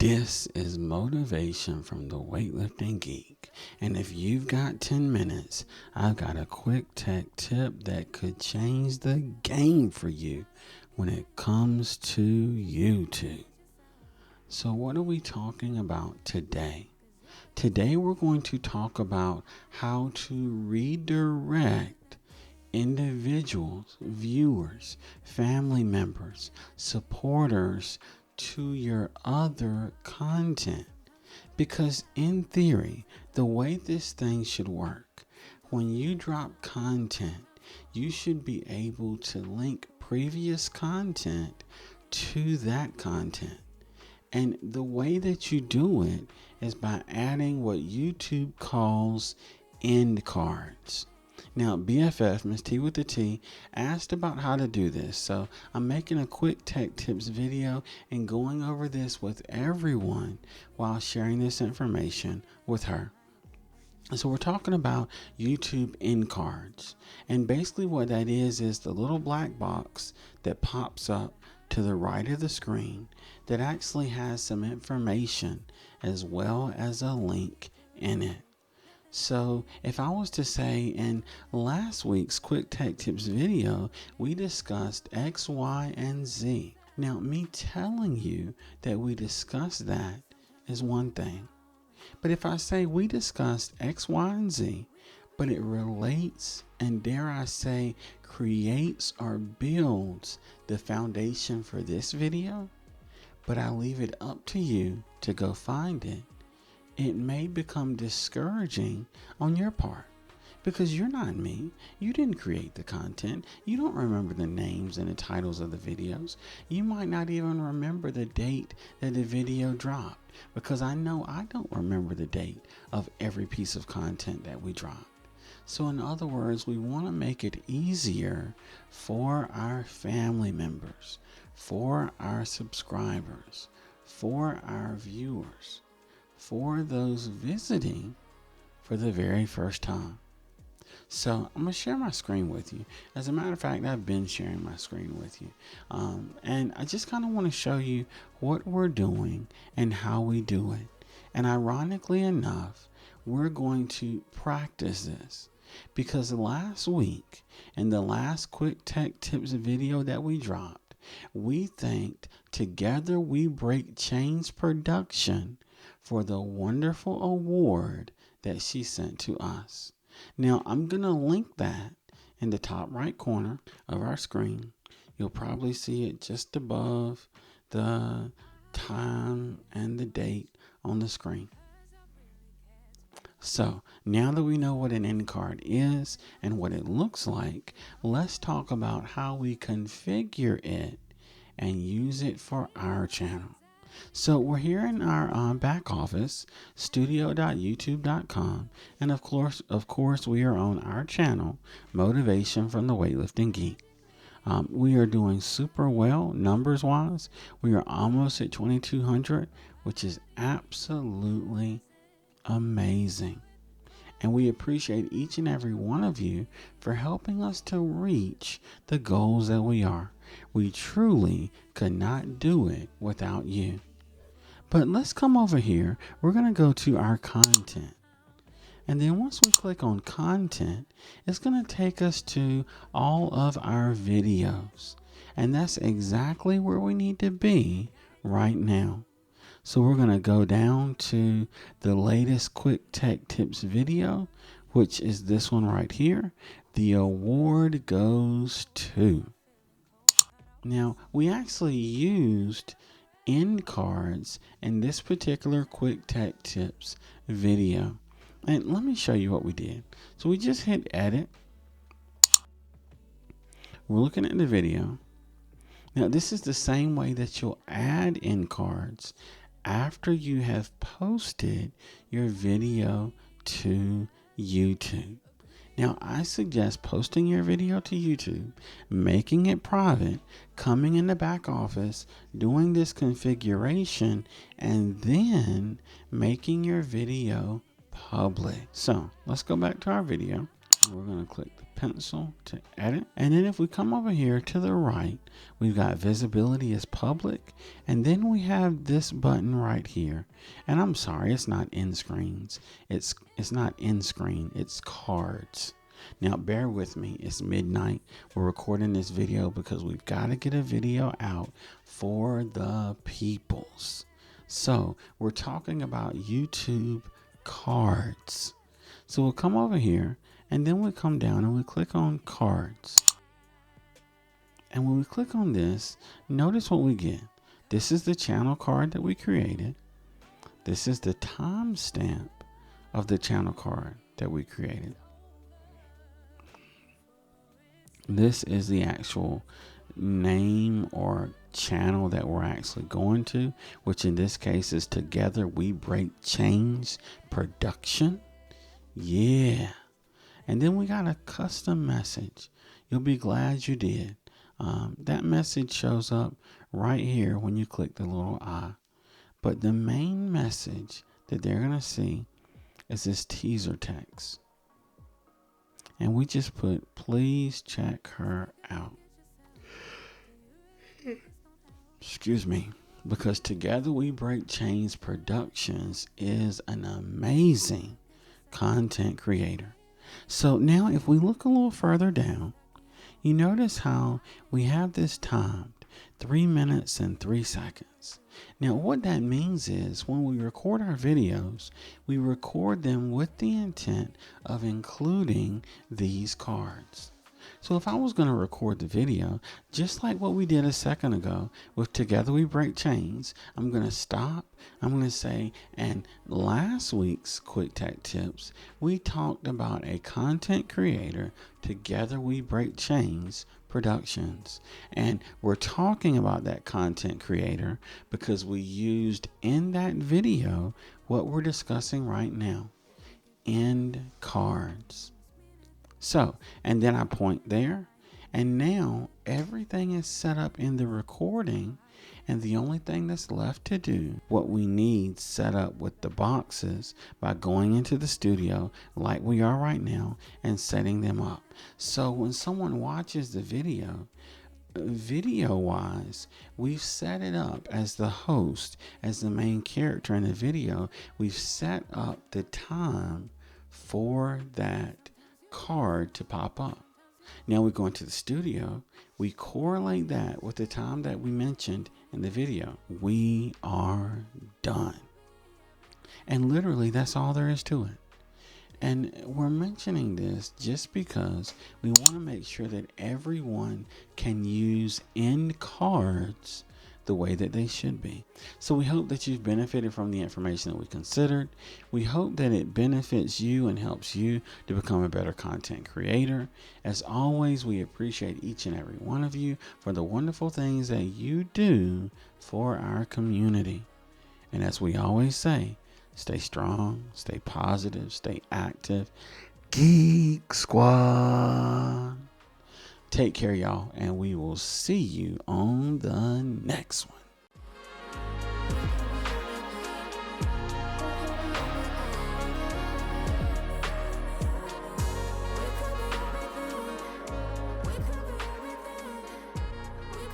This is motivation from the weightlifting geek. And if you've got 10 minutes, I've got a quick tech tip that could change the game for you when it comes to YouTube. So what are we talking about today? Today we're going to talk about how to redirect individuals, viewers, family members, supporters to your other content. Because in theory, the way this thing should work, when you drop content, you should be able to link previous content to that content. And the way that you do it is by adding what YouTube calls end cards. Now, BFF, Miss T with the T, asked about how to do this. So I'm making a quick tech tips video and going over this with everyone while sharing this information with her. So we're talking about YouTube end cards. And basically what that is the little black box that pops up to the right of the screen that actually has some information as well as a link in it. So if I was to say in last week's quick tech tips video, we discussed X, Y, and Z. Now, me telling you that we discussed that is one thing. But if I say we discussed X, Y, and Z, but it relates and dare I say creates or builds the foundation for this video, but I leave it up to you to go find it, it may become discouraging on your part because you're not me. You didn't create the content. You don't remember the names and the titles of the videos. You might not even remember the date that the video dropped because I know I don't remember the date of every piece of content that we dropped. So in other words, we want to make it easier for our family members, for our subscribers, for our viewers, for those visiting for the very first time. So I'm going to share my screen with you. As a matter of fact, I've been sharing my screen with you. And I just kind of want to show you what we're doing and how we do it. And ironically enough, we're going to practice this because last week in the last quick tech tips video that we dropped, we thanked Together We Break Chains Production for the wonderful award that she sent to us. Now, I'm going to link that in the top right corner of our screen. You'll probably see it just above the time and the date on the screen. So, now that we know what an end card is and what it looks like, let's talk about how we configure it and use it for our channel. So we're here in our back office, studio.youtube.com, and of course, we are on our channel, Motivation from the Weightlifting Geek. We are doing super well numbers-wise. We are almost at 2,200, which is absolutely amazing. And we appreciate each and every one of you for helping us to reach the goals that we are. We truly could not do it without you. But let's come over here. We're going to go to our content. And then once we click on content, it's going to take us to all of our videos. And that's exactly where we need to be right now. So we're going to go down to the latest quick tech tips video, which is this one right here. The award goes to. Now, we actually used end cards in this particular quick tech tips video. And let me show you what we did. So we just hit edit. We're looking at the video. Now, this is the same way that you'll add end cards after you have posted your video to YouTube. Now, I suggest posting your video to YouTube, making it private, coming in the back office, doing this configuration, and then making your video public. So let's go back to our video. We're going to click the pencil to edit. And then if we come over here to the right, we've got visibility as public. And then we have this button right here. And I'm sorry, it's not end screens. It's not end screen, it's cards. Now, bear with me. It's midnight. We're recording this video because we've got to get a video out for the peoples. So we're talking about YouTube cards. So we'll come over here and then we come down and we click on cards. And when we click on this, notice what we get. This is the channel card that we created. This is the timestamp of the channel card that we created. This is the actual name or channel that we're actually going to, which in this case is Together We Break Chains Production. Yeah. And then we got a custom message. You'll be glad you did. That message shows up right here when you click the little eye. But the main message that they're going to see is this teaser text. And we just put, please check her out. Excuse me. Because Together We Break Chains Productions is an amazing content creator. So now if we look a little further down, you notice how we have this timed 3 minutes and 3 seconds. Now what that means is when we record our videos, we record them with the intent of including these cards. So if I was going to record the video, just like what we did a second ago with Together We Break Chains, I'm going to stop. I'm going to say, and last week's Quick Tech Tips, we talked about a content creator, Together We Break Chains Productions. And we're talking about that content creator because we used in that video what we're discussing right now, end cards. So, and then I point there, and now everything is set up in the recording, and the only thing that's left to do, what we need set up with the boxes by going into the studio like we are right now and setting them up. So when someone watches the video wise, we've set it up as the host, as the main character in the video. We've set up the time for that card to pop up. Now we go into the studio, we correlate that with the time that we mentioned in the video. We are done. And literally that's all there is to it. And we're mentioning this just because we want to make sure that everyone can use end cards the way that they should be. So we hope that you've benefited from the information that we considered. We hope that it benefits you and helps you to become a better content creator. As always, we appreciate each and every one of you for the wonderful things that you do for our community. And as we always say, stay strong, stay positive, stay active. Geek Squad. Take care, y'all, and we will see you on the next one.